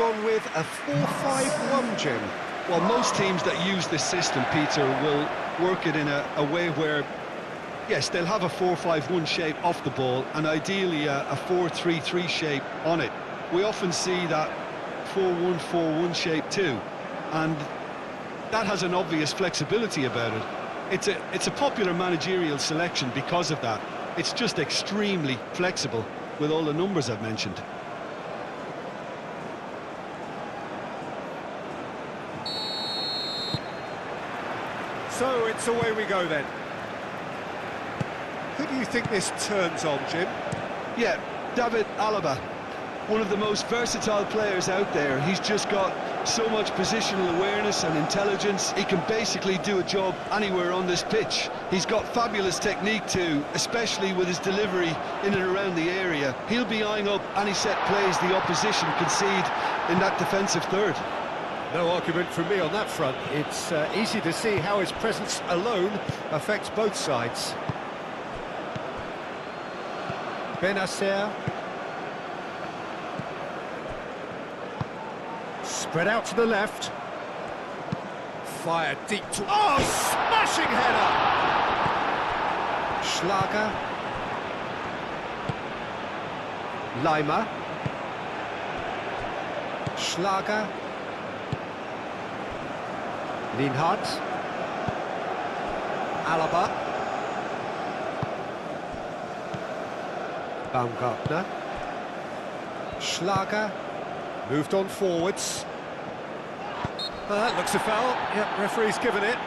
gone with a 4-5-1, Jim. Well, most teams that use this system, Peter, will work it in a way where, yes, they'll have a 4-5-1 shape off the ball and ideally a 4-3-3 shape on it. We often see that 4-1-4-1 shape too, and that has an obvious flexibility about it. It's a popular managerial selection because of that. It's just extremely flexible with all the numbers I've mentioned. So it's away we go then. Who do you think this turns on, Jim? Yeah, David Alaba, one of the most versatile players out there. He's just got so much positional awareness and intelligence. He can basically do a job anywhere on this pitch. He's got fabulous technique too, especially with his delivery in and around the area. He'll be eyeing up any set plays the opposition concede in that defensive third. No argument from me on that front. It's easy to see how his presence alone affects both sides. Benacer. Spread out to the left. Fired deep to... Oh, smashing header! Schlager. Leimer. Schlager. Lienhardt. Alaba. Baumgartner. Schlager. Moved on forwards. That looks a foul. Yep, referee's given it.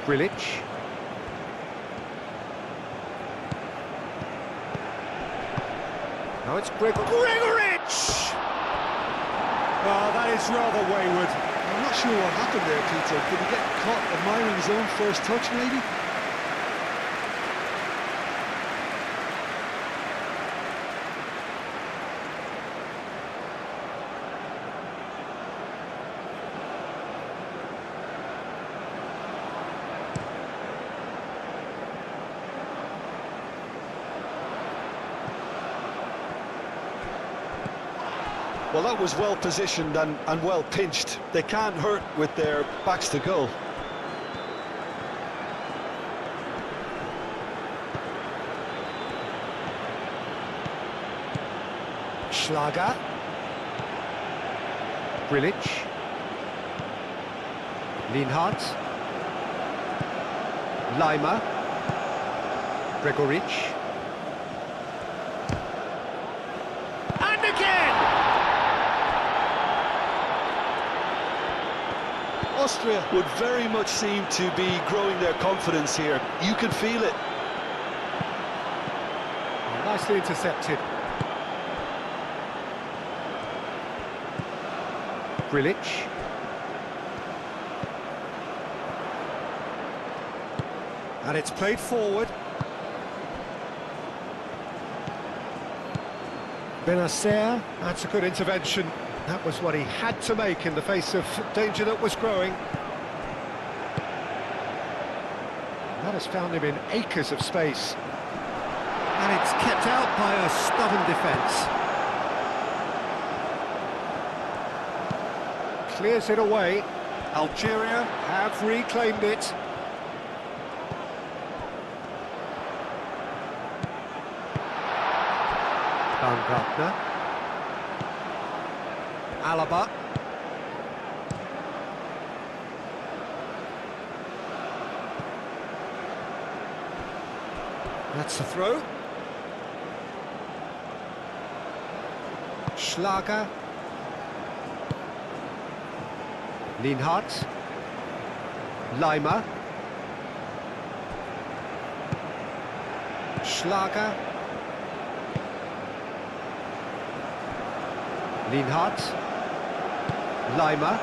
Grilic. Now it's Gregoritsch! Oh, that is rather wayward. I'm not sure what happened there, Peter. Did he get caught admiring his own first touch, maybe? Well, that was well positioned and well pinched. They can't hurt with their backs to goal. Schlager. Grilic. Lienhardt. Leimer. Gregoritsch. And again! Austria would very much seem to be growing their confidence here. You can feel it. Oh, nicely intercepted. Grilic. And it's played forward. Benacer, that's a good intervention. That was what he had to make in the face of danger that was growing. That has found him in acres of space. And it's kept out by a stubborn defence. Clears it away. Algeria have reclaimed it. Baumgartner. Alaba. That's the throw. Schlager. Lienhardt. Leimer. Schlager. Lienhardt. Leimer.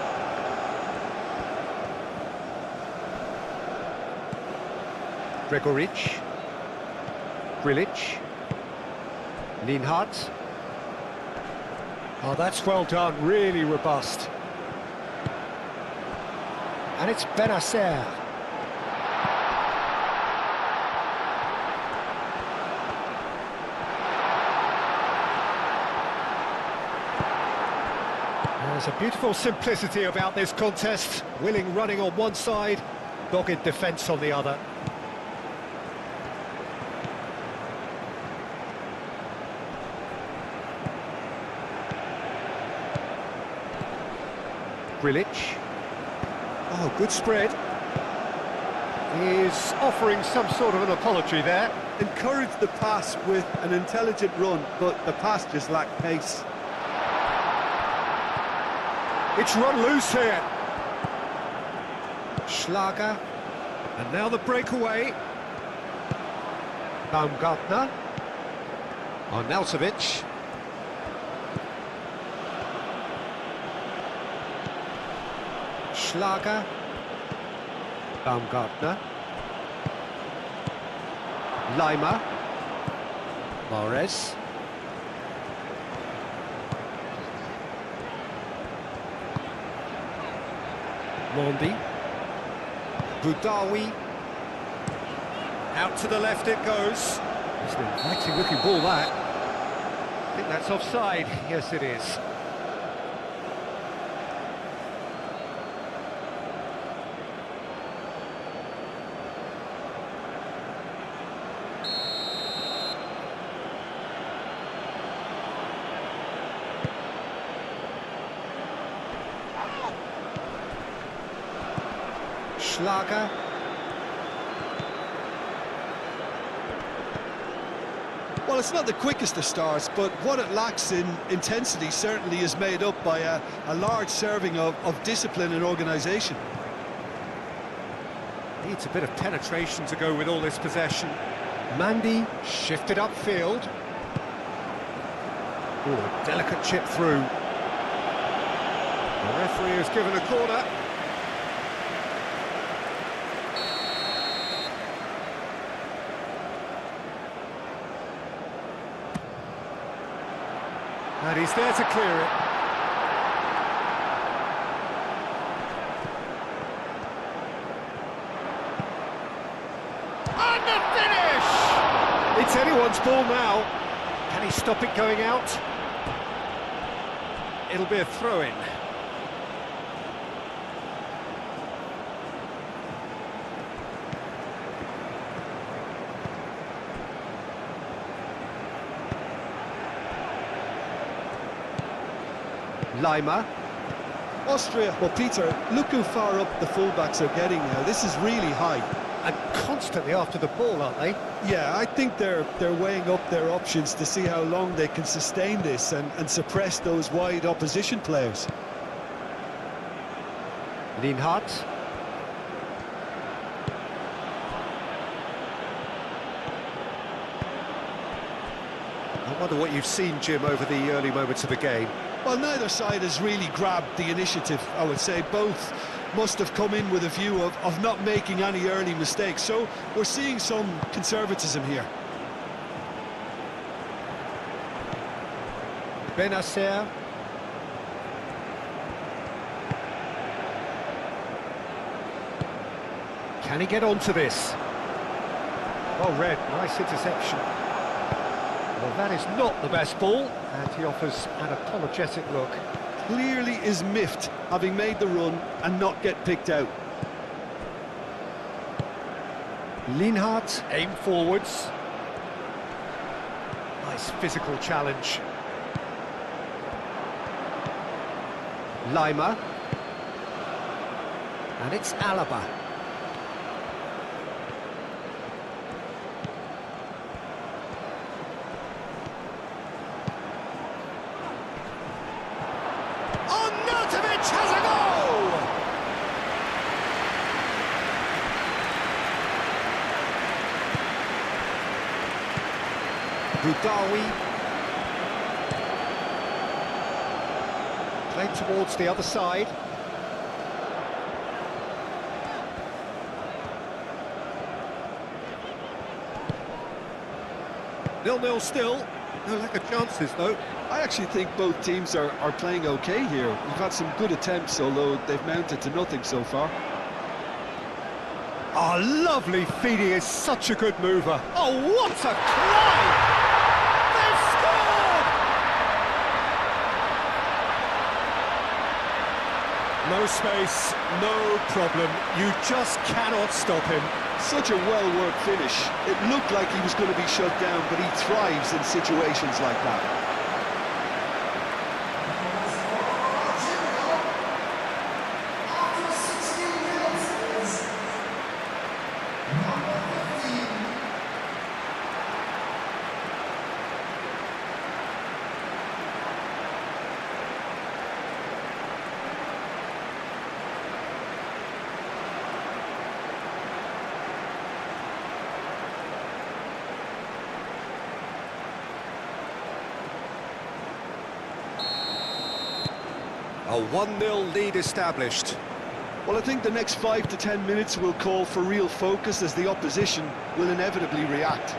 Gregoric. Grilic. Lienhardt. Oh, that's well done, really robust. And it's Benacer. There's a beautiful simplicity about this contest. Willing running on one side, dogged defence on the other. Grilic. Oh, good spread. He's offering some sort of an apology there. Encouraged the pass with an intelligent run, but the pass just lacked pace. It's run loose here. Schlager. And now the breakaway. Baumgartner. Arnautovic. Schlager. Baumgartner. Leimer. Mahrez. Mondi. Boudaoui. Out to the left it goes. It's an inviting looking ball, that. I think that's offside. Yes, it is. Schlager. Well, it's not the quickest of starts, but what it lacks in intensity certainly is made up by a large serving of discipline and organisation. Needs a bit of penetration to go with all this possession. Mandy shifted upfield. Oh, a delicate chip through. The referee has given a corner. And he's there to clear it. And the finish! It's anyone's ball now. Can he stop it going out? It'll be a throw-in. Leimer. Austria, well, Peter, look how far up the fullbacks are getting now. This is really high. And constantly after the ball, aren't they? Yeah, I think they're weighing up their options to see how long they can sustain this and suppress those wide opposition players. Lienhardt. I wonder what you've seen, Jim, over the early moments of the game. Well, neither side has really grabbed the initiative, I would say. Both must have come in with a view of not making any early mistakes. So we're seeing some conservatism here. Benacer. Can he get onto this? Well read, nice interception. Well, that is not the best ball, and he offers an apologetic look. Clearly is miffed, having made the run and not get picked out. Lienhardt, aim forwards. Nice physical challenge. Leimer. And it's Alaba. Has a goal! Boudaoui. Played towards the other side. 0-0 still. No lack of chances, though. I actually think both teams are playing okay here. We've had some good attempts, although they've mounted to nothing so far. Oh, lovely feed. He is such a good mover. Oh, what a climb! They've scored! No space, no problem. You just cannot stop him. Such a well-worked finish. It looked like he was going to be shut down, but he thrives in situations like that. A 1-0 lead established. Well, I think the next 5 to 10 minutes will call for real focus as the opposition will inevitably react.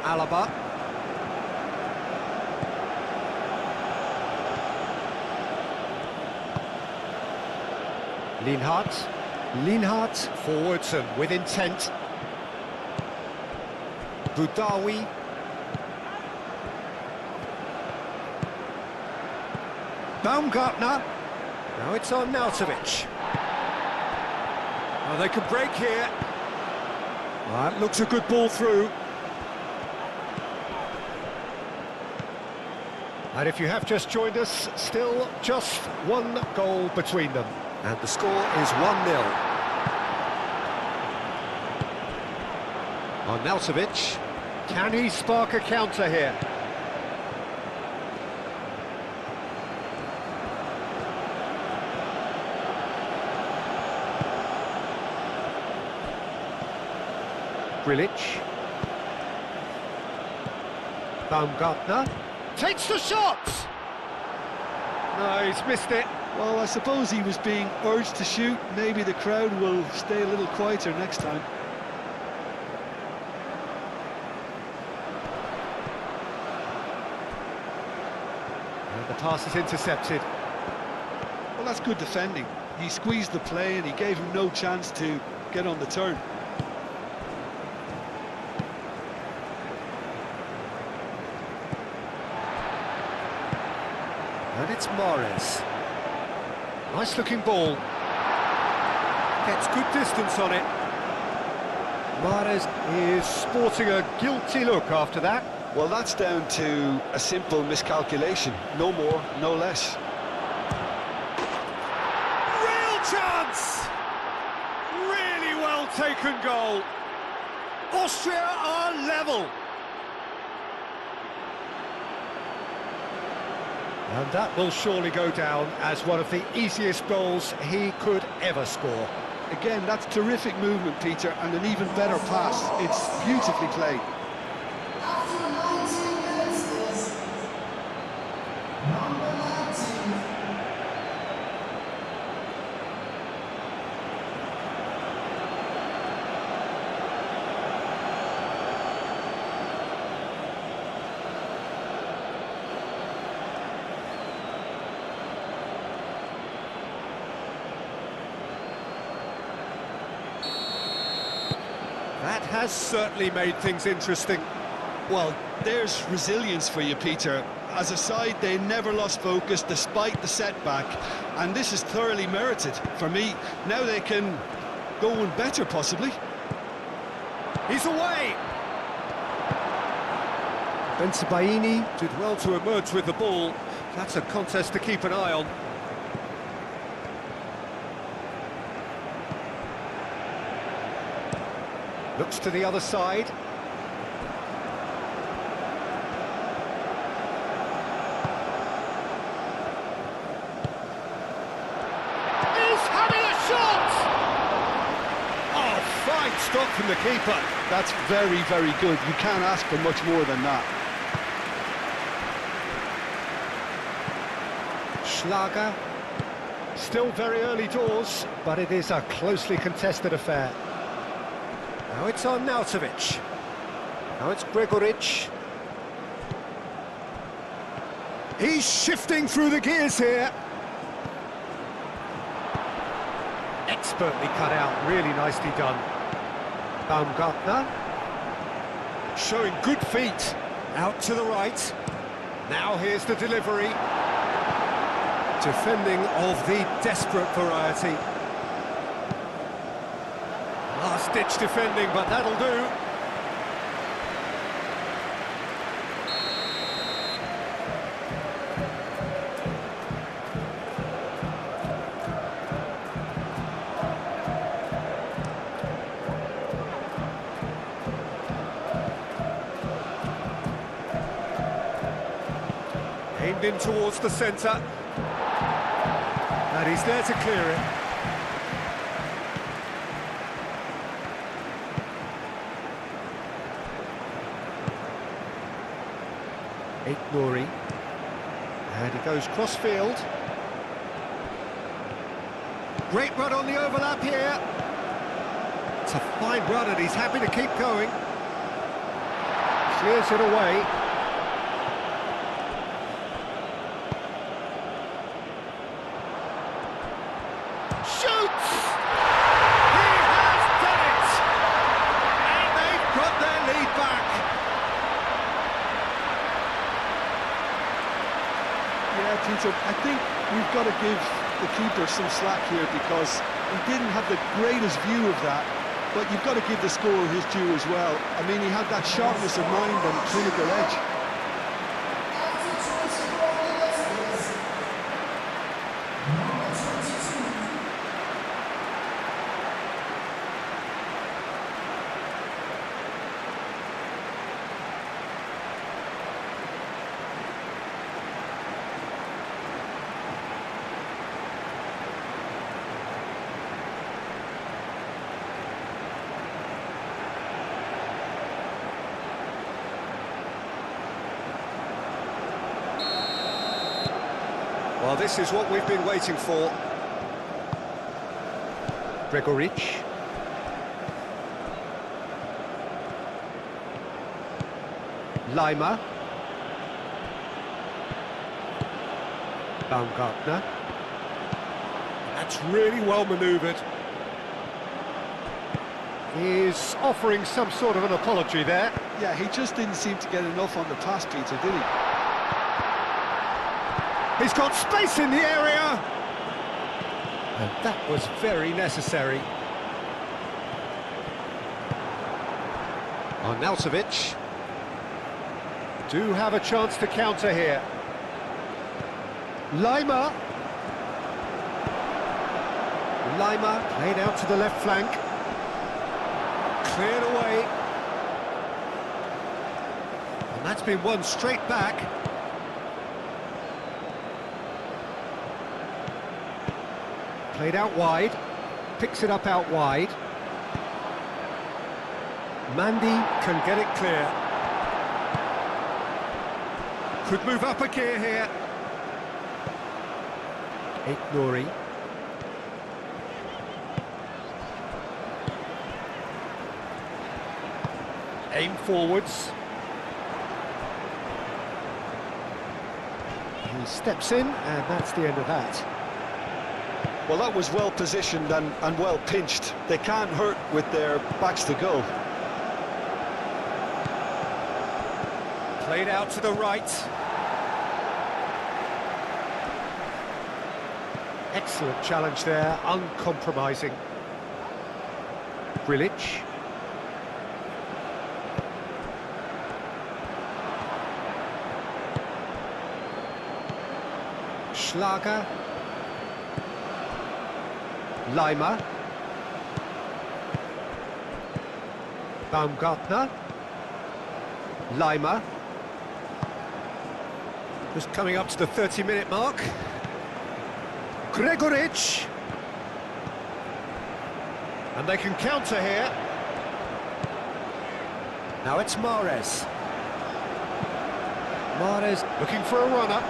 Alaba. Linhart forwards and with intent. Boudaoui. Baumgartner. Now it's on Nautovic. Oh, they can break here. That looks a good ball through. And if you have just joined us, still just one goal between them. And the score is 1-0. On Nautovic. Can he spark a counter here? Grilic. Baumgartner takes the shot! No, he's missed it. Well, I suppose he was being urged to shoot. Maybe the crowd will stay a little quieter next time. And the pass is intercepted. Well, that's good defending. He squeezed the play and he gave him no chance to get on the turn. And it's Mahrez. Nice looking ball. Gets good distance on it. Mahrez is sporting a guilty look after that. Well, that's down to a simple miscalculation. No more, no less. Real chance! Really well taken goal. Austria are level. And that will surely go down as one of the easiest goals he could ever score. Again, that's terrific movement, Peter, and an even better pass. It's beautifully played. After 19 minutes, number 19. That has certainly made things interesting. Well, there's resilience for you, Peter. As a side, they never lost focus despite the setback, and this is thoroughly merited. For me, now they can go one better, possibly. He's away! Bensebaini did well to emerge with the ball. That's a contest to keep an eye on. Looks to the other side. He's having a shot! Oh, fine stop from the keeper. That's very, very good. You can't ask for much more than that. Schlager. Still very early doors, but it is a closely contested affair. Now it's on Nautovic. Now it's Gregoric. He's shifting through the gears here. Expertly cut out, really nicely done. Baumgartner. Showing good feet. Out to the right. Now here's the delivery. Defending of the desperate variety. Last-ditch defending, but that'll do. Aimed in towards the centre. And he's there to clear it. Nori. And he goes cross-field. Great run on the overlap here. It's a fine run and he's happy to keep going. Clears it away. Shoots! He has done it! And they've got their lead back. Yeah, Tito, I think we've got to give the keeper some slack here because he didn't have the greatest view of that, but you've got to give the scorer his due as well. I mean, he had that sharpness of mind and clinical edge. Well, this is what we've been waiting for. Gregoric. Lima. Baumgartner. That's really well manoeuvred. He's offering some sort of an apology there. Yeah, he just didn't seem to get enough on the pass, Peter, did he? He's got space in the area! And that was very necessary. Arnautovic. Do have a chance to counter here. Lima. Lima played out to the left flank. Cleared away. And that's been won straight back. Played out wide, picks it up out wide. Mandy can get it clear. Could move up a gear here. Nori. Aim forwards. He steps in, and that's the end of that. Well, that was well positioned and well pinched. They can't hurt with their backs to go. Played out to the right. Excellent challenge there, uncompromising. Grilic. Schlager. Lima. Baumgartner. Lima. Just coming up to the 30-minute mark. Gregoric. And they can counter here. Now it's Mahrez. Mahrez looking for a runner.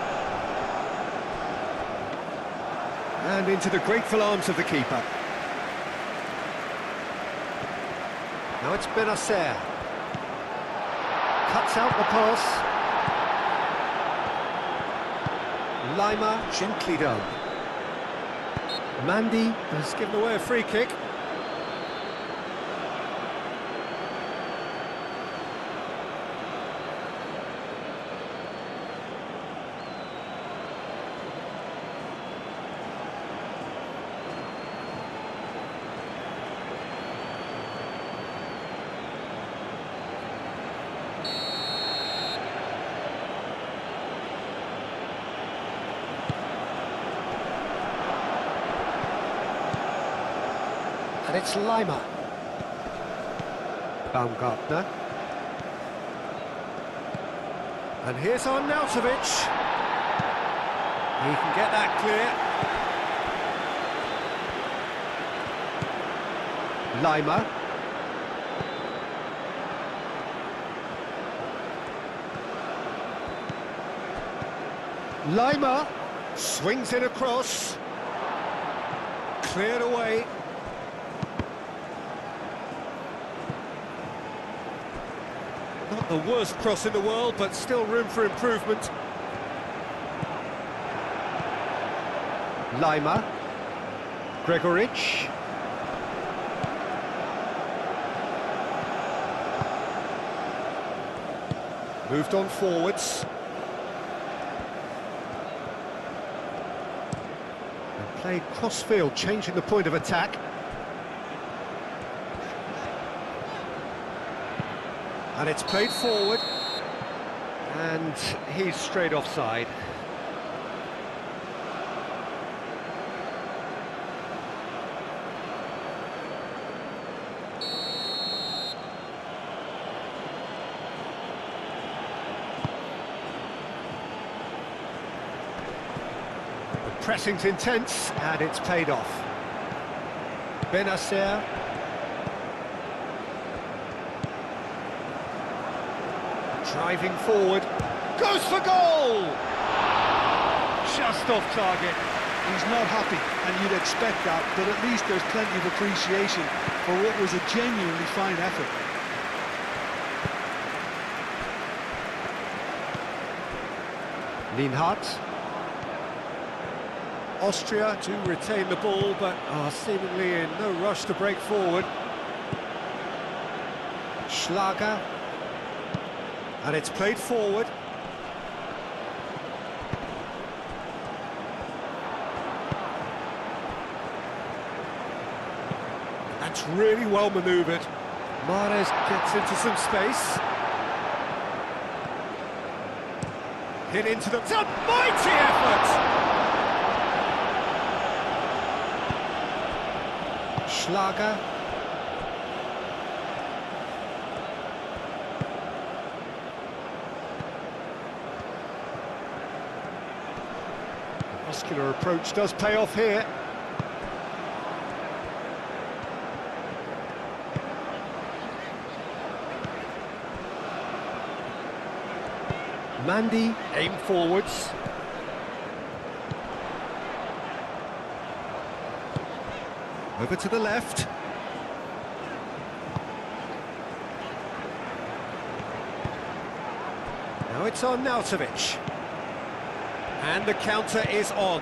And into the grateful arms of the keeper. Now it's Benacer. Cuts out the pass. Lima, gently done. Mandy has given away a free kick. And it's Lima. Baumgartner. And here's Arnautovic. He can get that clear. Lima. Lima swings in across. Cleared away. Not the worst cross in the world, but still room for improvement. Lima. Gregoric. Moved on forwards. And played cross-field, changing the point of attack. And it's played forward, and he's straight offside. The pressing's intense, and it's paid off. Benacer. Driving forward, goes for goal! Just off target. He's not happy, and you'd expect that, but at least there's plenty of appreciation for what was a genuinely fine effort. Lienhardt. Austria to retain the ball, but are seemingly in no rush to break forward. Schlager. And it's played forward. That's really well manoeuvred. Mahrez gets into some space. Hit into the... It's a mighty effort! Schlager. Muscular approach does pay off here. Mandy, aim forwards. Over to the left. Now it's on Arnautovic. And the counter is on.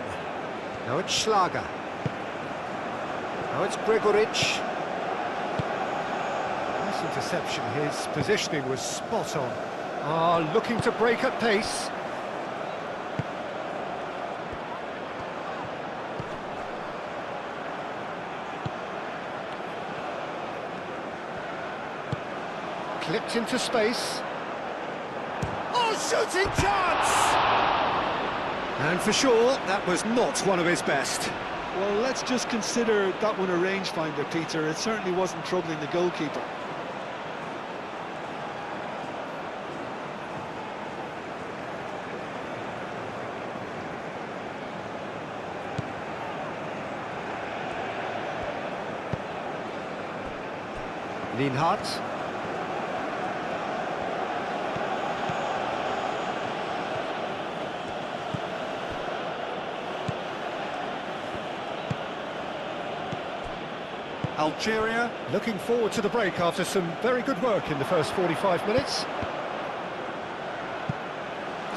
Now it's Schlager. Now it's Gregoric. Nice interception. His positioning was spot on. Looking to break at pace. Clipped into space. Oh, shooting chance! And for sure, that was not one of his best. Well, let's just consider that one a rangefinder, Peter. It certainly wasn't troubling the goalkeeper. Lienhardt. Algeria looking forward to the break after some very good work in the first 45 minutes.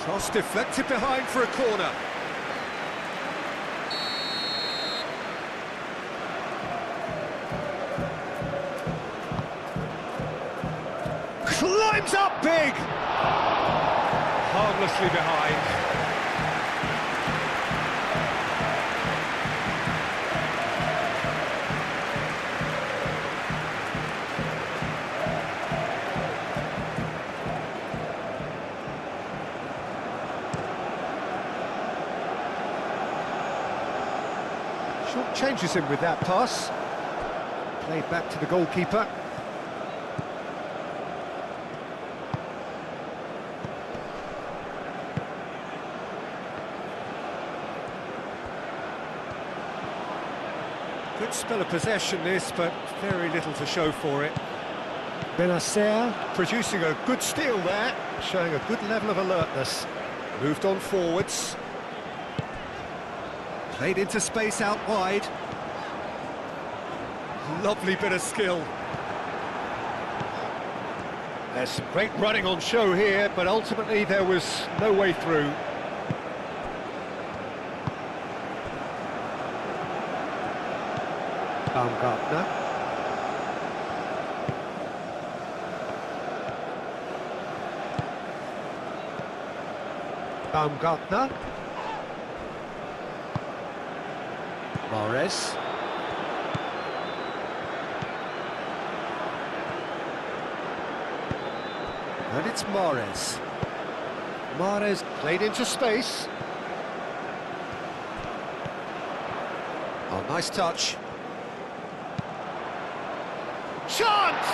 Cross deflected behind for a corner. Climbs up big! Harmlessly behind. Short changes him with that pass. Played back to the goalkeeper. Good spell of possession this, but very little to show for it. Benacer producing a good steal there, showing a good level of alertness. Moved on forwards. Played into space out wide. Lovely bit of skill. There's some great running on show here, but ultimately there was no way through. Baumgartner. Baumgartner. Mahrez. And it's Mahrez. Mahrez played into space. Oh, nice touch. Chance!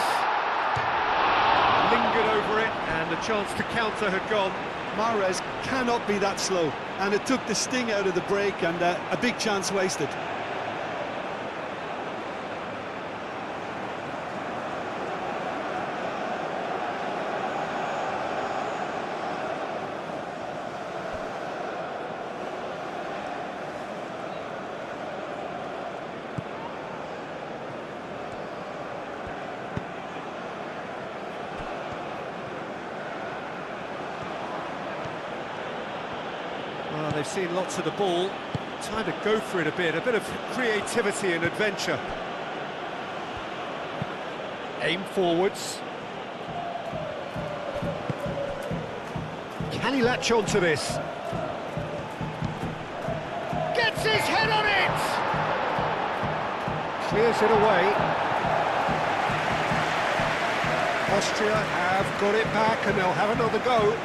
Lingered over it, and the chance to counter had gone. Mahrez cannot be that slow, and it took the sting out of the break, and a big chance wasted. Well, they've seen lots of the ball. Time to go for it a bit of creativity and adventure. Aim forwards. Can he latch on to this? Gets his head on it! Clears it away. Austria have got it back and they'll have another go.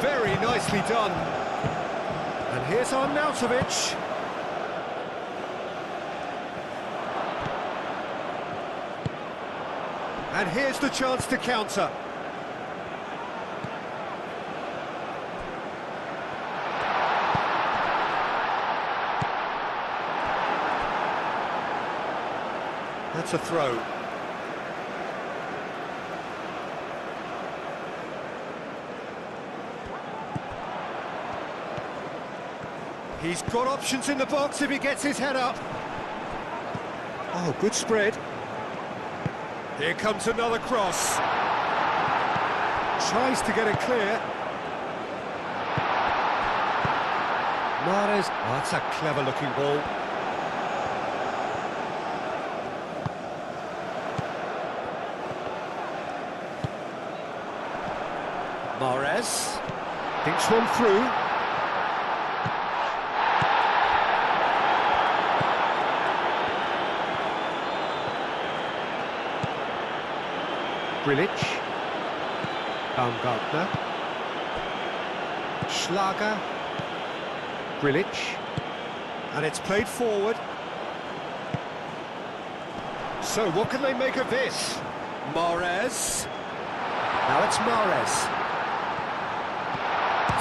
Very nicely done. And here's Arnautovic. And here's the chance to counter. That's a throw. He's got options in the box if he gets his head up. Oh, good spread. Here comes another cross. Tries to get it clear. Mahrez. Oh, that's a clever-looking ball. Mahrez. Thinks one through. Grilic, Baumgartner, Schlager, Grilic, and it's played forward. So what can they make of this? Mahrez. Now it's Mahrez.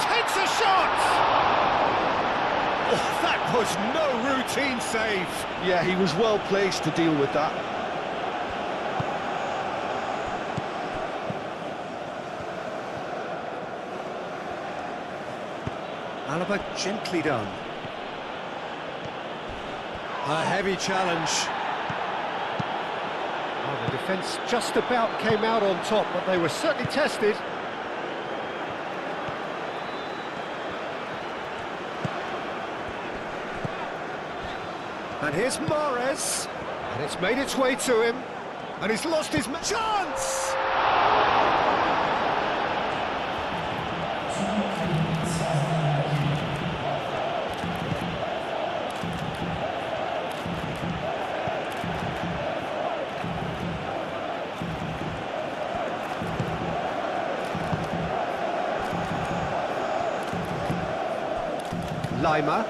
Takes a shot! Oh, that was no routine save. Yeah, he was well placed to deal with that. Alaba gently done. A heavy challenge. Oh, the defence just about came out on top, but they were certainly tested. And here's Mahrez. And it's made its way to him. And he's lost his chance! Lima.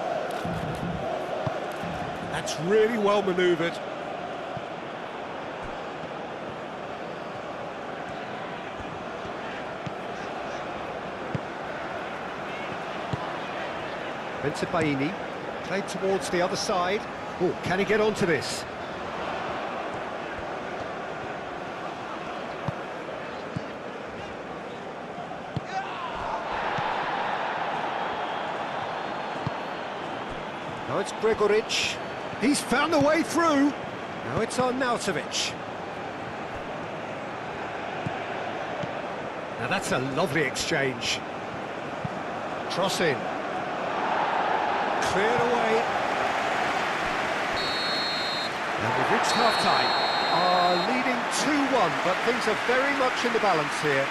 That's really well manoeuvred. Benzibaini, played towards the other side. Oh, can he get onto this? Now it's Gregoric. He's found a way through. Now it's Arnautovic. Now that's a lovely exchange. Cross in. Cleared away. And we've reached half-time. Leading 2-1, but things are very much in the balance here.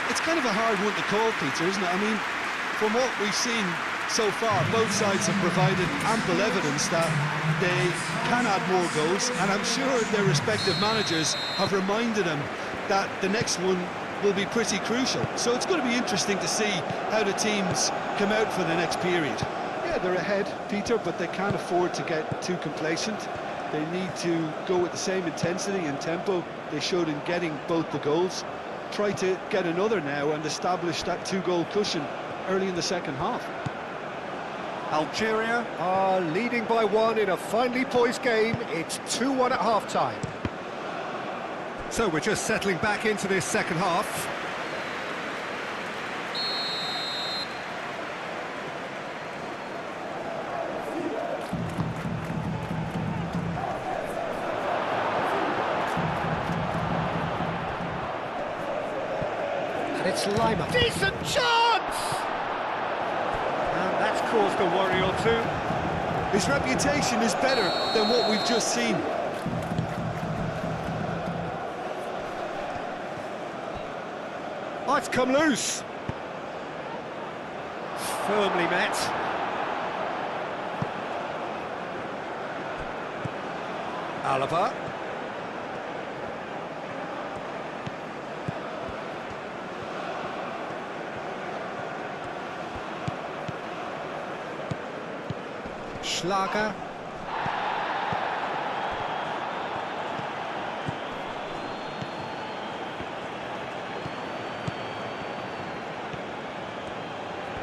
It's kind of a hard one to call, Peter, isn't it? I mean, from what we've seen so far, both sides have provided ample evidence that they can add more goals, and I'm sure their respective managers have reminded them that the next one will be pretty crucial. So it's going to be interesting to see how the teams come out for the next period. Yeah, they're ahead, Peter, but they can't afford to get too complacent. They need to go with the same intensity and tempo they showed in getting both the goals. Try to get another now and establish that two-goal cushion early in the second half. Algeria are leading by 1 in a finely poised game. It's 2-1 at half-time. So we're just settling back into this second half. And it's Lima. Decent chance! And that's caused a worry or two. His reputation is better than what we've just seen. Oh, it's come loose. Firmly met. Alaba. Schlager.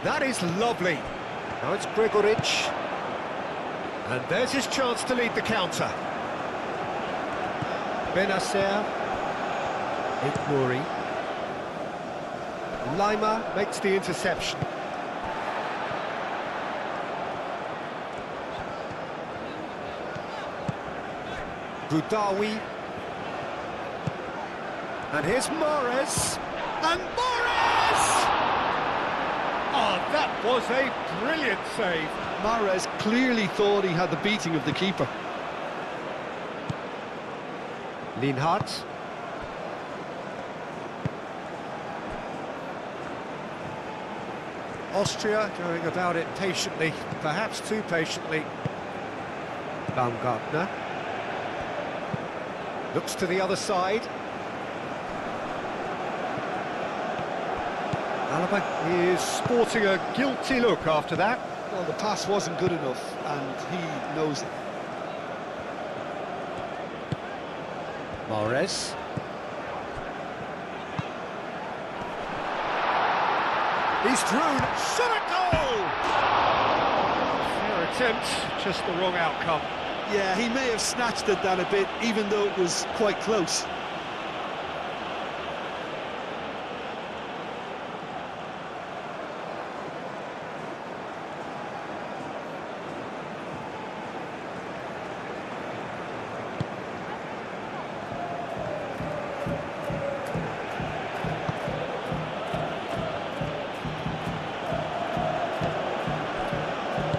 That is lovely. Now it's Gregoric. And there's his chance to lead the counter. Benacer. Ikmouri. Lima makes the interception. Boudaoui. And here's Mahrez. And Mahrez! Oh, that was a brilliant save. Mahrez clearly thought he had the beating of the keeper. Linhart. Austria going about it patiently, perhaps too patiently. Baumgartner. Looks to the other side. Alaba is sporting a guilty look after that. Well, the pass wasn't good enough, and he knows it. Mahrez. He's through. Shot a goal! Fair attempt, just the wrong outcome. Yeah, he may have snatched at that a bit, even though it was quite close.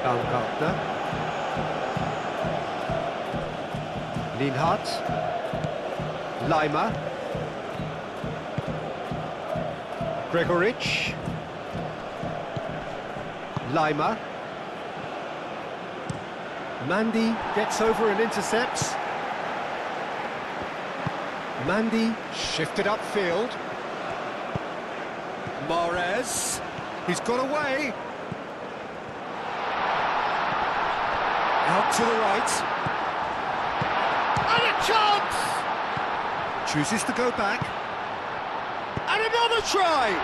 Baumgartner. Linhart. Lima. Gregoric. Lima. Mandy gets over and intercepts. Mandy shifted upfield. Mahrez. He's got away. Out to the right. And a chance! Chooses to go back. And another try!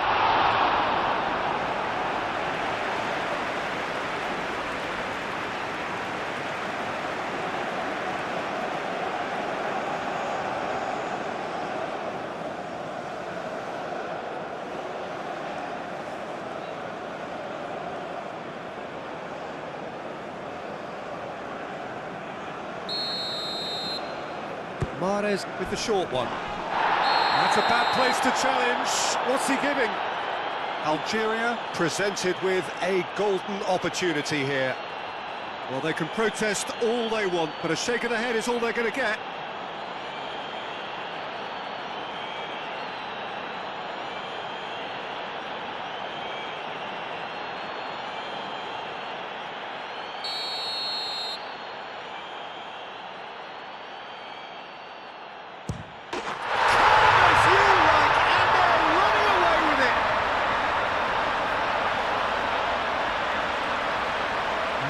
Mahrez with the short one. That's a bad place to challenge. What's he giving? Algeria presented with a golden opportunity here. Well, they can protest all they want, but a shake of the head is all they're going to get.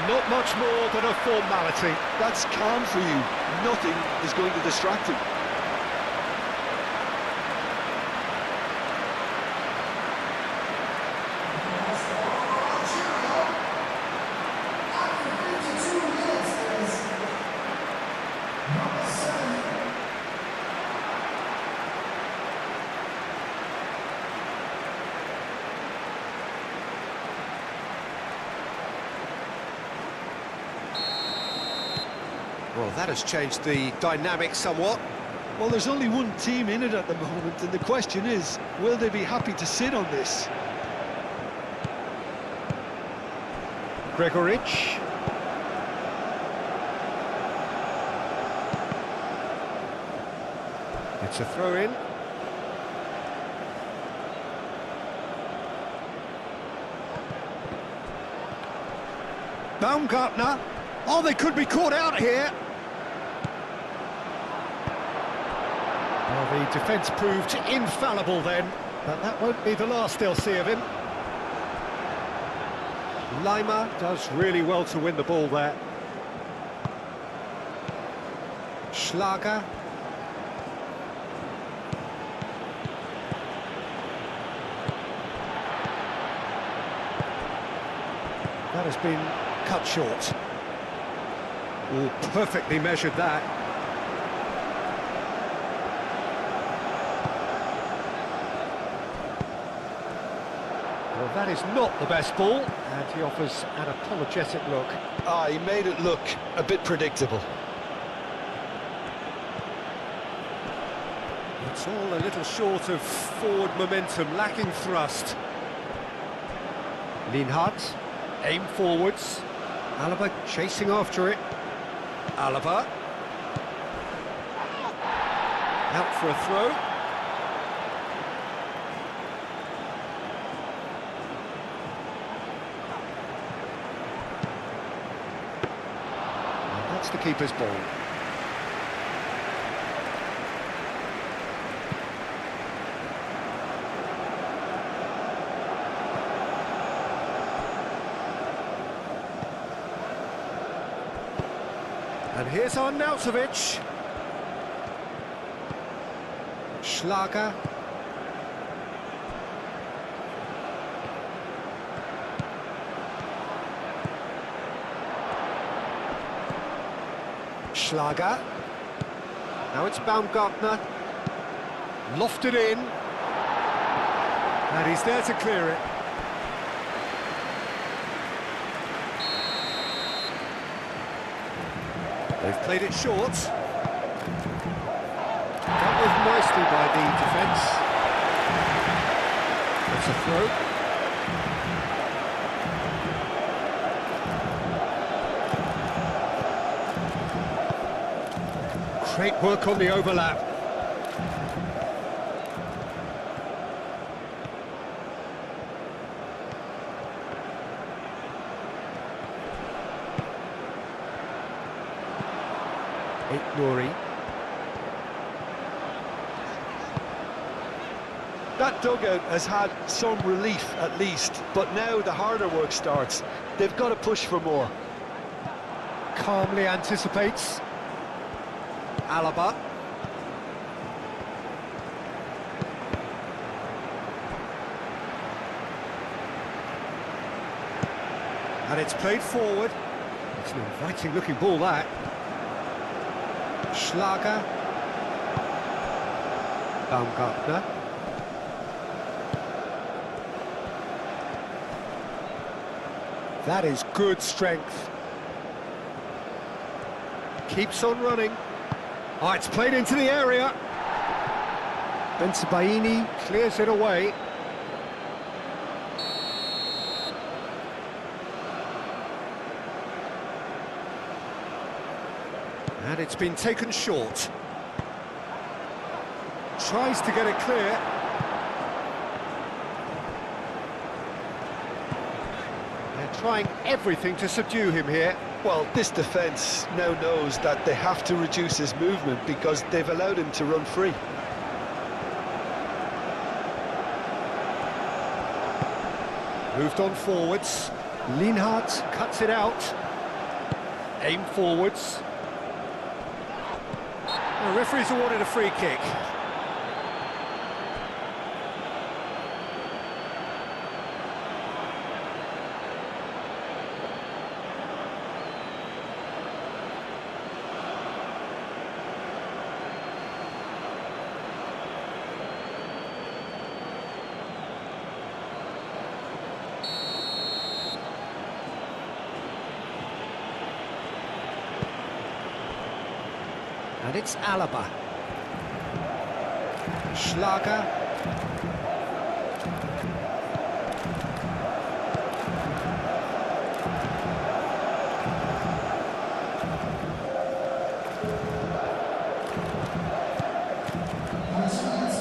Not much more than a formality. That's calm for you. Nothing is going to distract him. Well, that has changed the dynamic somewhat. Well, there's only one team in it at the moment, and the question is, will they be happy to sit on this? Gregoric. It's a throw-in. Baumgartner. Oh, they could be caught out here. Well, the defence proved infallible then, but that won't be the last they'll see of him. Lima does really well to win the ball there. Schlager. That has been cut short. Oh, perfectly measured that. Well, that is not the best ball, and he offers an apologetic look. He made it look a bit predictable. It's all a little short of forward momentum, lacking thrust. Linhart, aim forwards. Alaba chasing after it. Alaba. Out for a throw. And that's the keeper's ball. And here's Arnautovic. Schlager. Schlager. Now it's Baumgartner. Lofted in. And he's there to clear it. They've played it short. Dealt with nicely by the defence. It's a throw. Great work on the overlap. Nouri. That dugout has had some relief at least, but now the harder work starts. They've got to push for more. Calmly anticipates. Alaba. And it's played forward. It's an inviting looking ball, that. Schlager. Baumgartner. That is good strength. Keeps on running. Oh, it's played into the area. Bensebaini clears it away. And it's been taken short. Tries to get it clear. They're trying everything to subdue him here. Well, this defence now knows that they have to reduce his movement because they've allowed him to run free. Moved on forwards. Lienhardt cuts it out. Aim forwards. The referee's awarded a free kick. And it's Alaba. Schlager.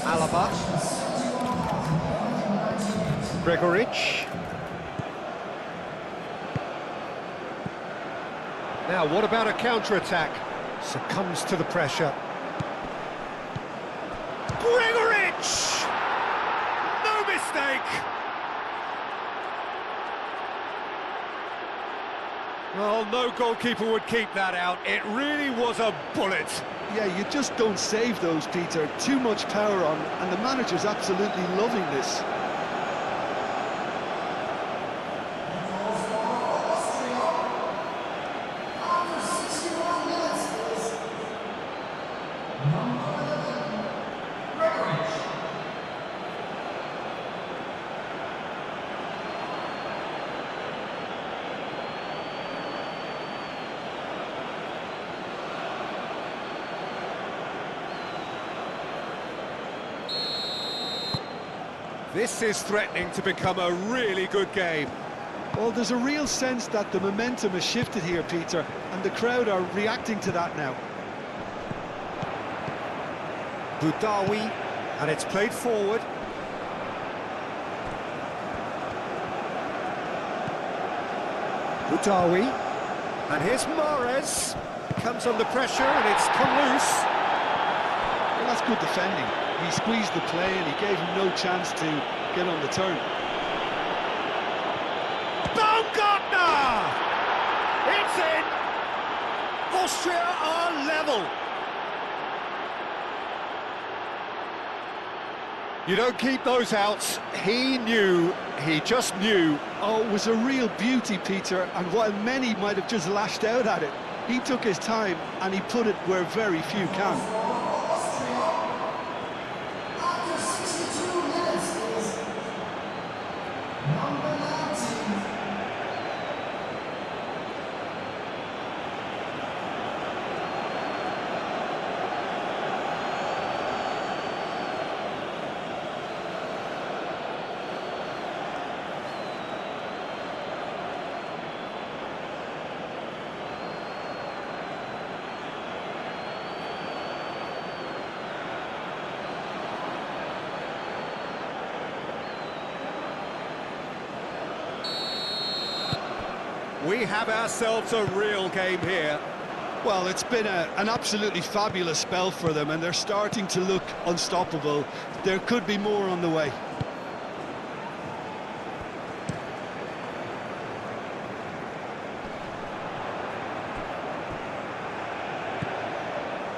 Alaba. Gregoric. Now, what about a counter-attack? Succumbs to the pressure. Gregoric! No mistake! Well, no goalkeeper would keep that out. It really was a bullet. Yeah, you just don't save those, Peter. Too much power on, and the manager's absolutely loving this. This is threatening to become a really good game. Well, there's a real sense that the momentum has shifted here, Peter, and the crowd are reacting to that now. Boudaoui, and it's played forward. Boudaoui, and here's Mahrez. Comes under pressure, and it's come loose. Well, that's good defending. He squeezed the play and he gave him no chance to get on the turn. Baumgartner! It's in! Austria are level. You don't keep those outs. He knew, he just knew. Oh, it was a real beauty, Peter, and while many might have just lashed out at it, he took his time and he put it where very few can. After 62 minutes is number 19. We have ourselves a real game here. Well, it's been an absolutely fabulous spell for them, and they're starting to look unstoppable. There could be more on the way.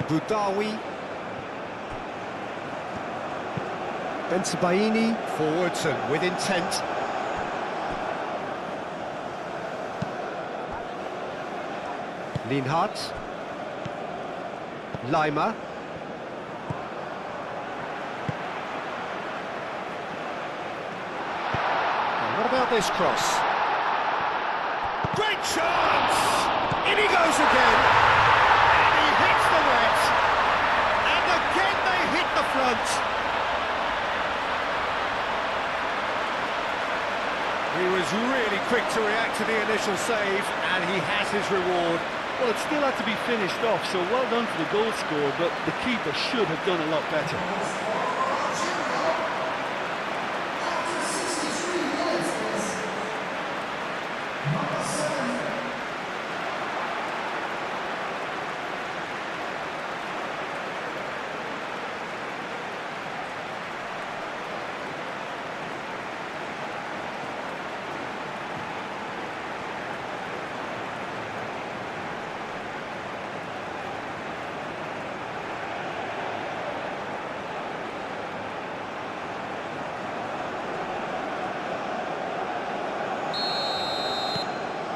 Boudaoui. Bensebaini. Forwards and with intent. Linhart. Lima. What about this cross? Great chance! In he goes again! And he hits the net! And again they hit the front! He was really quick to react to the initial save, and he has his reward. Well, it still had to be finished off, so well done for the goal scorer, but the keeper should have done a lot better. After 63 minutes is number 7.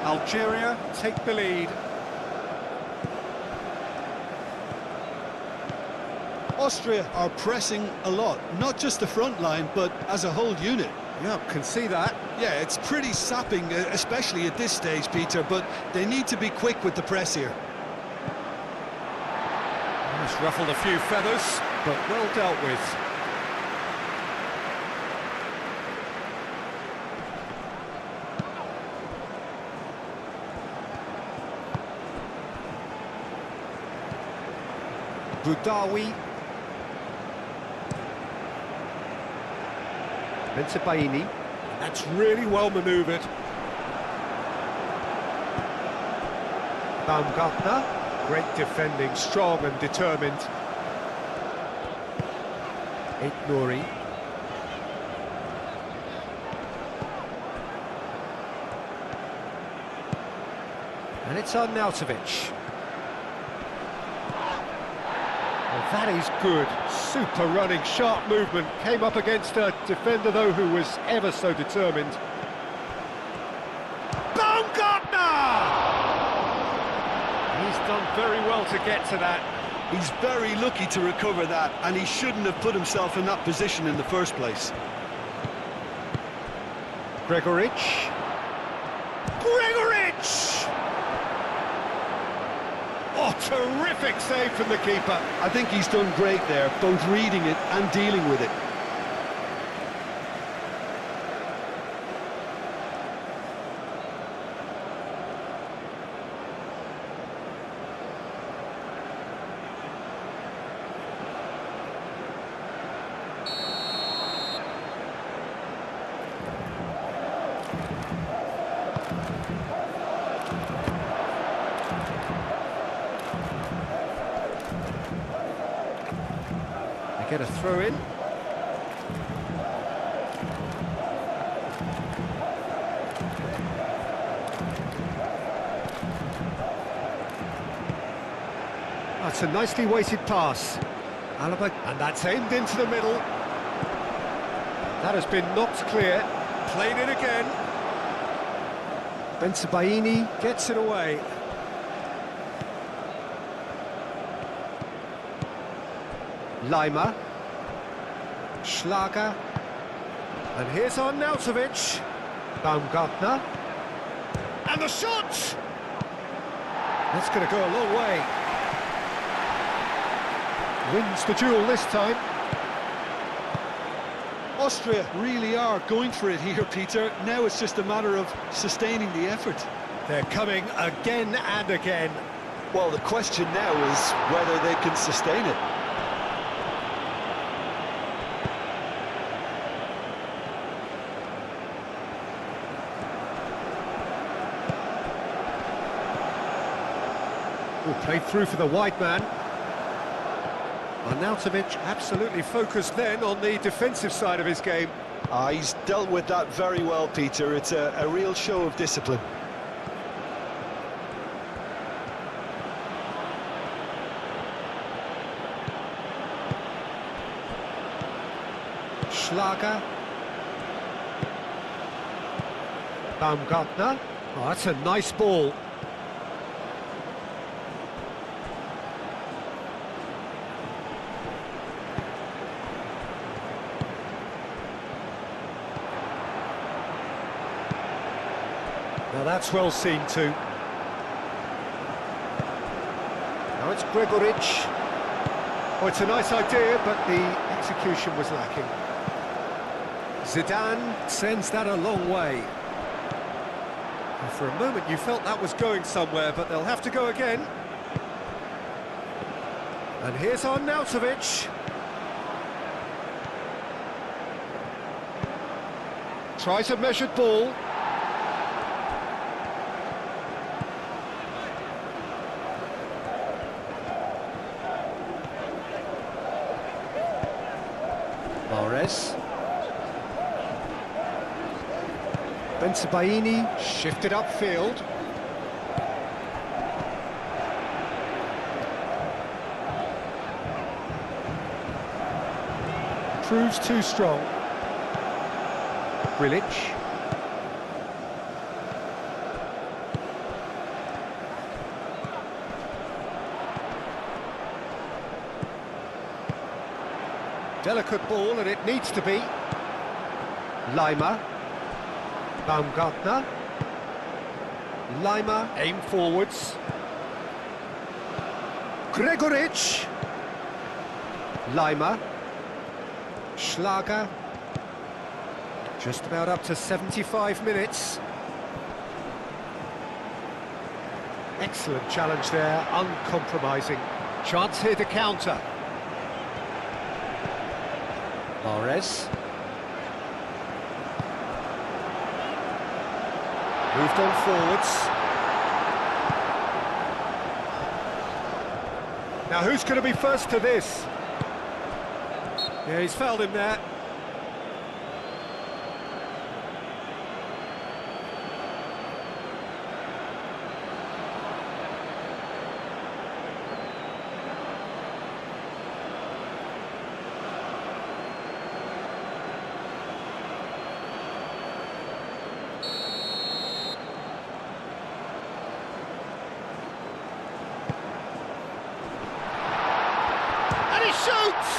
Algeria take the lead. Austria are pressing a lot, not just the front line, but as a whole unit. Yeah, can see that. Yeah, it's pretty sapping, especially at this stage, Peter, but they need to be quick with the press here. It's ruffled a few feathers, but well dealt with. Boudaoui. Bensebaini. That's really well manoeuvred. Baumgartner. Great defending, strong and determined. Nouri. And it's on Arnautovic. Well, that is good. Super running, sharp movement. Came up against a defender, though, who was ever so determined. Baumgartner! He's done very well to get to that. He's very lucky to recover that, and he shouldn't have put himself in that position in the first place. Gregoric. Gregoric! Oh, terrific save from the keeper. I think he's done great there, both reading it and dealing with it. Get a throw in. That's a nicely weighted pass. Alaba, and that's aimed into the middle. That has been knocked clear. Played it again. Bensebaini gets it away. Lima. Schlager. And here's Arnautovic. Baumgartner. And the shot! That's going to go a long way. Wins the duel this time. Austria really are going for it here, Peter. Now it's just a matter of sustaining the effort. They're coming again and again. Well, the question now is whether they can sustain it. Oh, played through for the wide man. Arnautovic absolutely focused then on the defensive side of his game. He's dealt with that very well, Peter. It's a real show of discipline. Schlager. Baumgartner. Oh, that's a nice ball. Now that's well seen too. Now it's Gregoritsch. Oh, it's a nice idea, but the execution was lacking. Zidane sends that a long way. And for a moment you felt that was going somewhere, but they'll have to go again. And here's Arnautovic. Tries a measured ball. Mahrez. Bensebaini shifted upfield. Proves too strong. Grilic. Delicate ball, and it needs to be. Lima. Baumgartner. Lima, aim forwards. Gregoritsch. Lima. Schlager. Just about up to 75 minutes. Excellent challenge there, uncompromising. Chance here to counter. Mahrez. Moved on forwards. Now who's going to be first to this? Yeah, he's fouled him there. Shoots!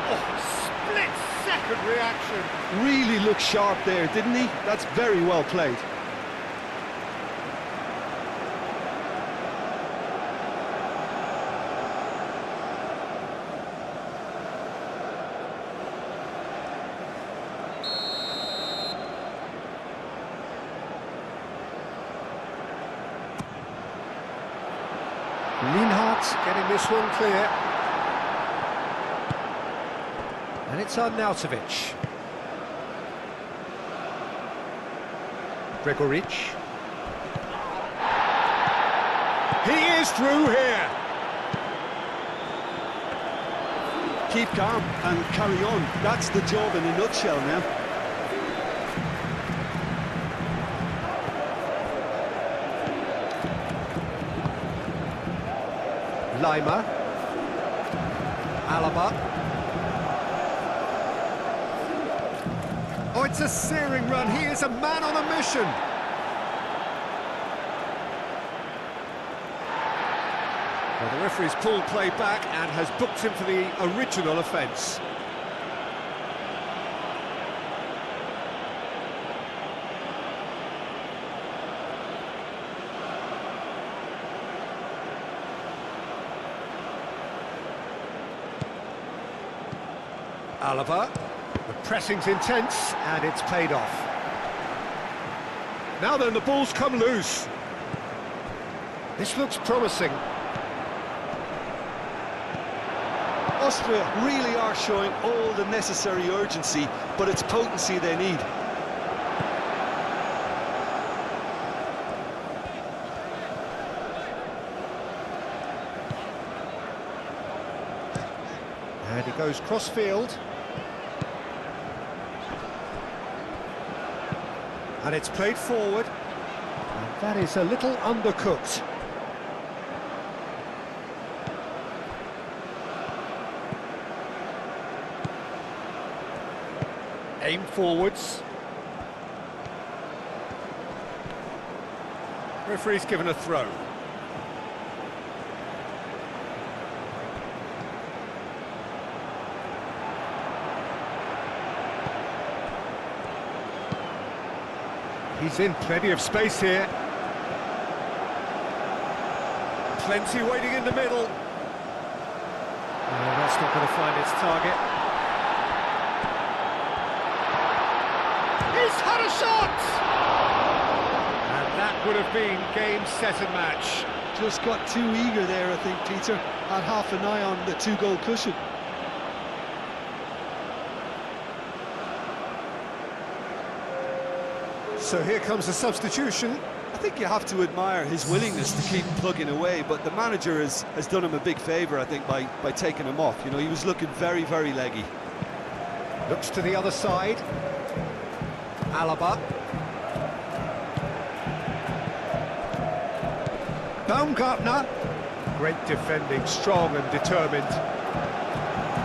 Oh, split-second reaction. Really looked sharp there, didn't he? That's very well played. Lienhardt getting this one clear. And it's Arnautovic. Gregoritsch. He is through here. Keep calm and carry on. That's the job in a nutshell now. Lima. Alaba. Oh, it's a searing run. He is a man on a mission. Well, the referee's pulled play back and has booked him for the original offence. Alaba. The pressing's intense, and it's paid off. Now then, the ball's come loose. This looks promising. Austria really are showing all the necessary urgency, but it's potency they need. And he goes cross-field. And it's played forward. And that is a little undercooked. Aim forwards. Referee's given a throw. He's in plenty of space here. Plenty waiting in the middle. That's not going to find its target. He's had a shot! And that would have been game, set and match. Just got too eager there, I think, Peter. Had half an eye on the two-goal cushion. So here comes the substitution. I think you have to admire his willingness to keep plugging away, but the manager has done him a big favour, I think, by taking him off. You know, he was looking very, very leggy. Looks to the other side. Alaba. Baumgartner. Great defending, strong and determined.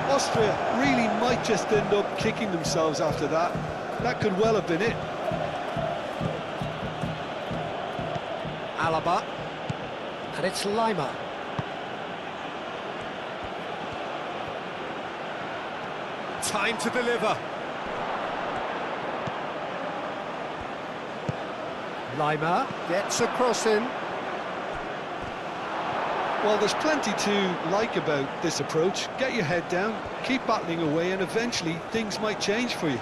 Austria really might just end up kicking themselves after that. That could well have been it. Alaba. And it's Lima. Time to deliver. Lima gets a cross in. Well, there's plenty to like about this approach. Get your head down, keep battling away, and eventually things might change for you.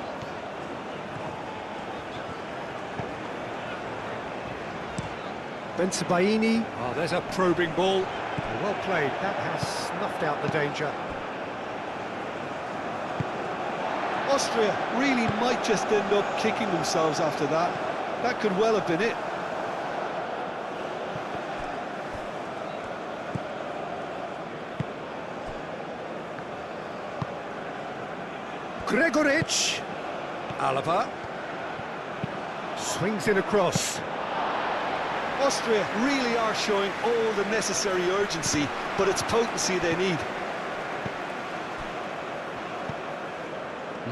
Bensebaini. Oh, there's a probing ball. Well played. That has snuffed out the danger. Austria really might just end up kicking themselves after that. That could well have been it. Gregoric. Alaba. Swings in across. Austria really are showing all the necessary urgency, but it's potency they need.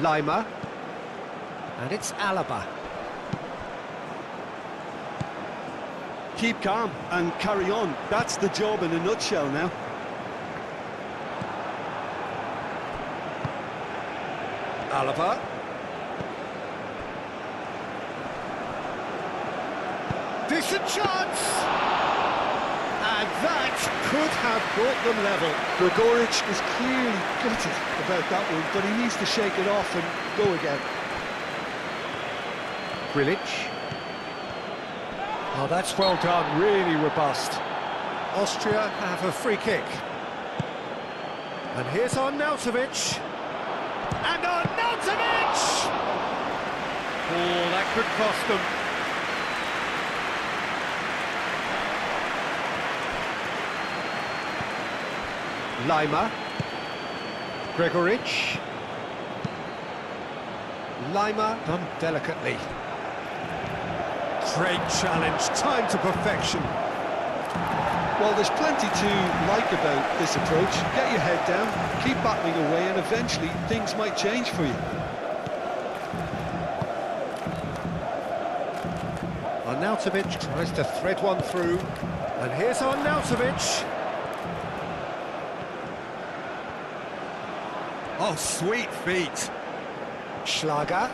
Lima. And it's Alaba. Keep calm and carry on. That's the job in a nutshell now. Alaba. Decent chance! And that could have brought them level. Gregoric is clearly gutted about that one, but he needs to shake it off and go again. Grilic. Oh, that's well done, really robust. Austria have a free kick. And here's Arnautovic. And Arnautovic! Oh, that could cost them. Lima. Gregoric. Lima done delicately. Great challenge, time to perfection. Well, there's plenty to like about this approach. Get your head down, keep battling away, and eventually things might change for you. Arnautovic tries to thread one through. And here's Arnautovic. Oh, sweet feet. Schlager.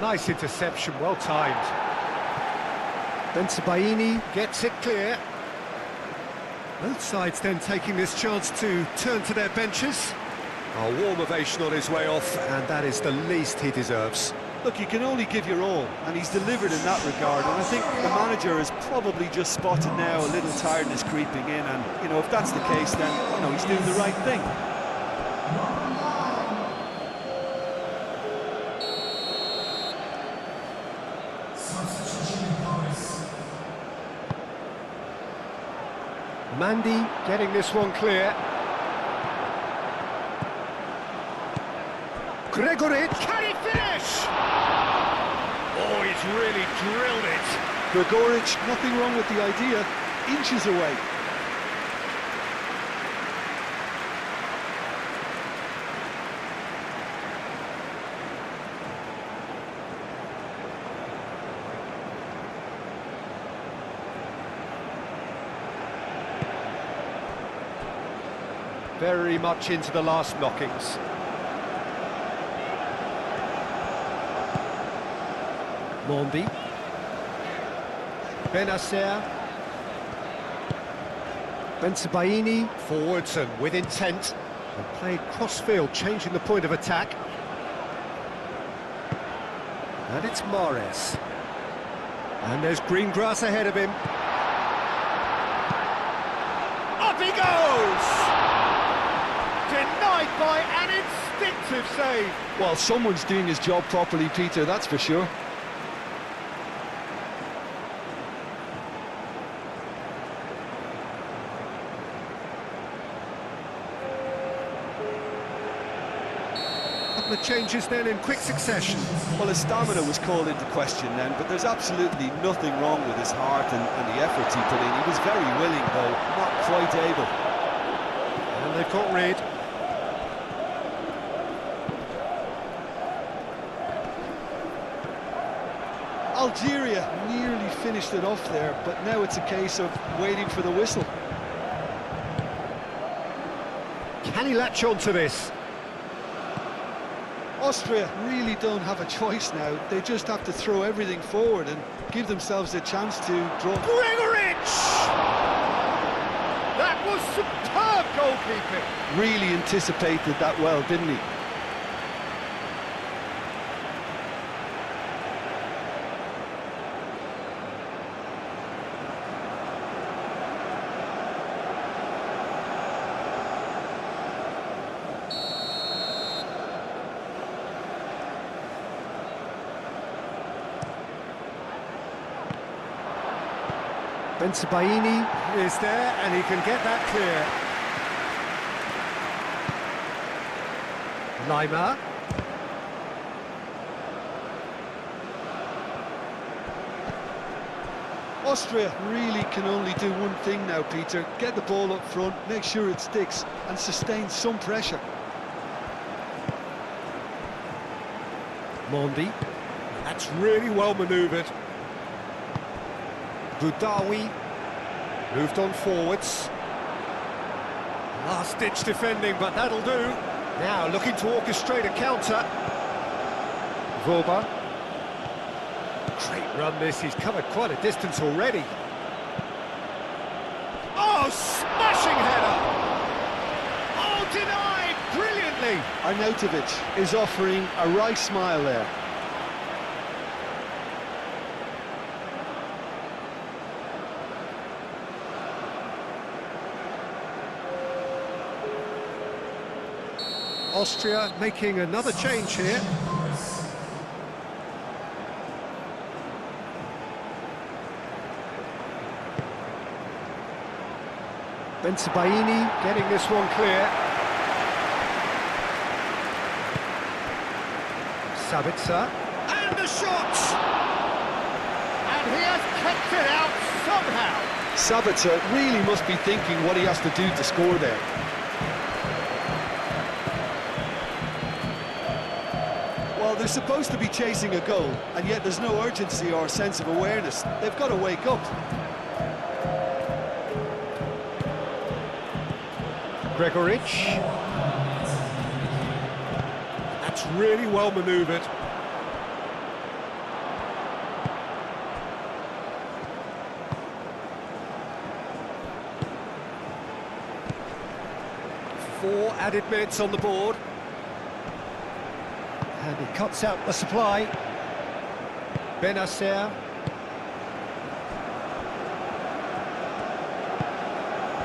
Nice interception, well timed. Bensebaini gets it clear. Both sides then taking this chance to turn to their benches. A warm ovation on his way off, and that is the least he deserves. Look, you can only give your all, and he's delivered in that regard, and I think the manager has probably just spotted now a little tiredness creeping in, and, you know, if that's the case, then, you know, he's doing the right thing. Mandy getting this one clear. Gregoric, can he finish? Oh, he's really drilled it. Gregoric, nothing wrong with the idea, inches away. Very much into the last knockings. Mondi. Benacer. Bensebaini. Forwards and with intent. And played cross-field, changing the point of attack. And it's Mahrez. And there's green grass ahead of him. Up he goes! Denied by an instinctive save. Well, someone's doing his job properly, Peter, that's for sure. Couple of changes then in quick succession. Well, his stamina was called into question then, but there's absolutely nothing wrong with his heart and the efforts he put in. He was very willing, though, not quite able. And they've got rid. Algeria nearly finished it off there, but now it's a case of waiting for the whistle. Can he latch on to this? Austria really don't have a choice now. They just have to throw everything forward and give themselves a chance to draw. Gregoric! That was superb goalkeeping. Really anticipated that well, didn't he? Bensebaini is there, and he can get that clear. Lima. Austria really can only do one thing now, Peter. Get the ball up front, make sure it sticks, and sustain some pressure. Mondi. That's really well manoeuvred. Boudaoui moved on forwards. Last-ditch defending, but that'll do. Now looking to orchestrate a counter. Voba. Great run this, he's covered quite a distance already. Oh, smashing header! Oh, denied brilliantly! Arnautovic is offering a wry smile there. Austria making another change here. Bensebaini getting this one clear. Sabitzer. And the shot! And he has kept it out somehow. Sabitzer really must be thinking what he has to do to score there. Well, they're supposed to be chasing a goal, and yet there's no urgency or sense of awareness. They've got to wake up. Gregoric. That's really well manoeuvred. Four added minutes on the board. And he cuts out the supply. Benacer.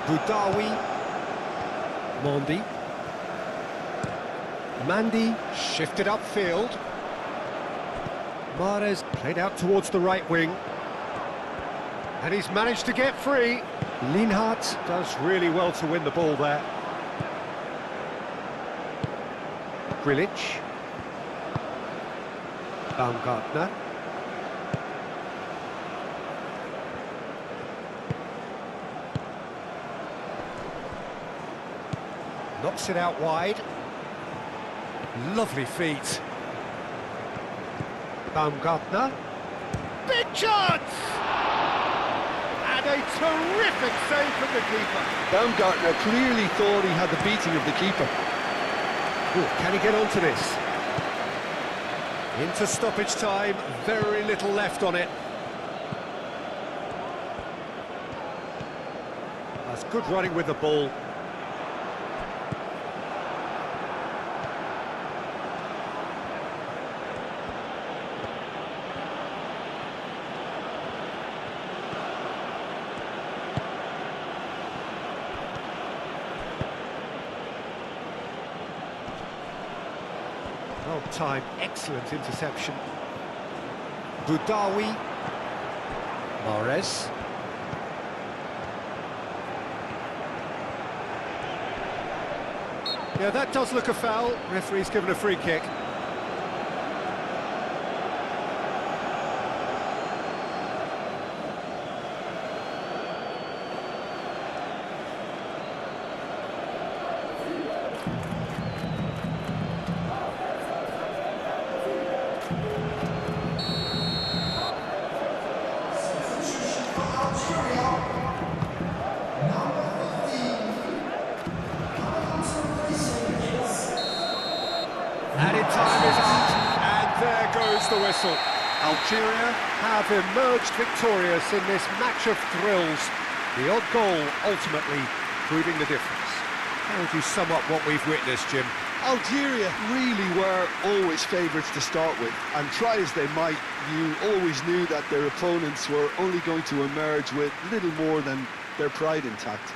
Boudaoui. Mondi. Mandy shifted upfield. Mahrez played out towards the right wing. And he's managed to get free. Lienhart does really well to win the ball there. Grilic. Baumgartner. Knocks it out wide. Lovely feet. Baumgartner. Big chance! And a terrific save from the keeper. Baumgartner clearly thought he had the beating of the keeper. Ooh, can he get onto this? Into stoppage time, very little left on it. That's good running with the ball. Well timed, excellent interception. Boudaoui. Mahrez. Yeah, that does look a foul. Referee's given a free kick. Substitution for Algeria. Number 15. Coming on to replace him is Added time is out, and there goes the whistle. Algeria have emerged victorious in this match of thrills. The odd goal ultimately proving the difference. How would you sum up what we've witnessed, Jim? Algeria really were always favourites to start with, and try as they might, you always knew that their opponents were only going to emerge with little more than their pride intact.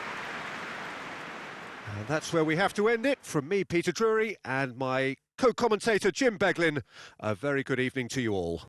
And that's where we have to end it. From me, Peter Drury, and my co-commentator, Jim Beglin, a very good evening to you all.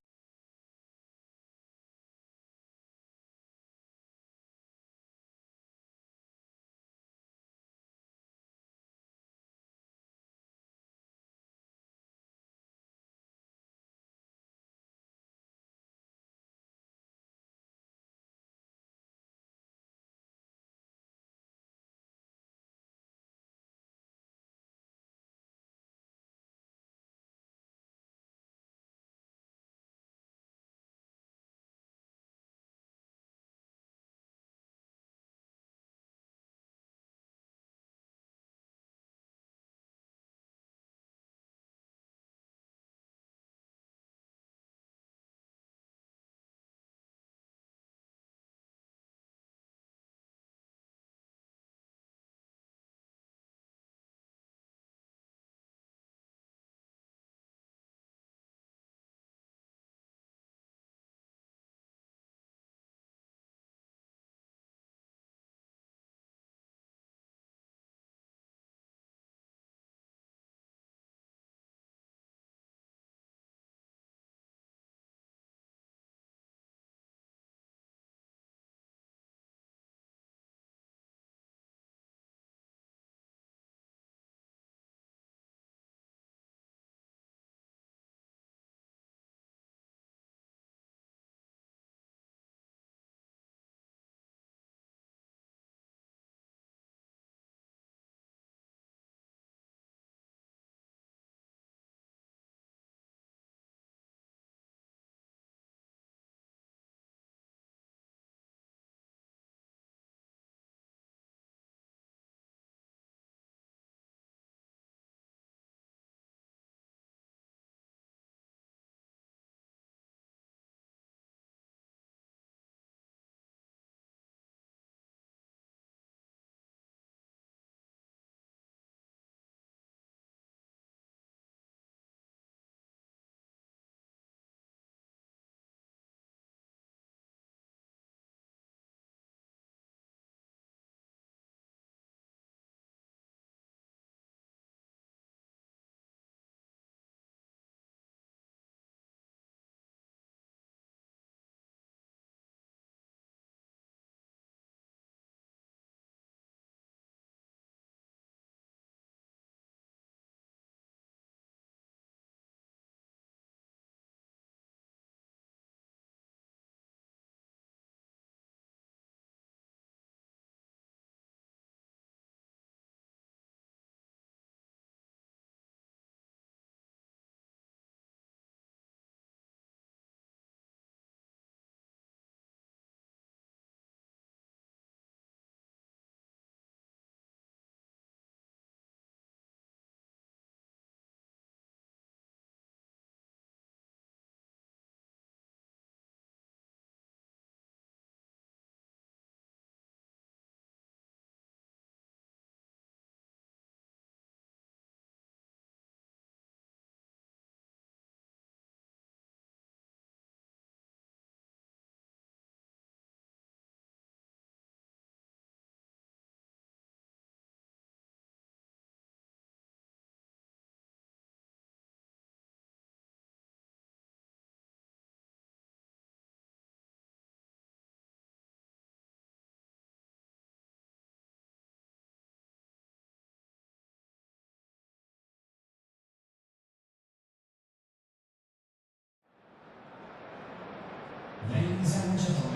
and gentlemen,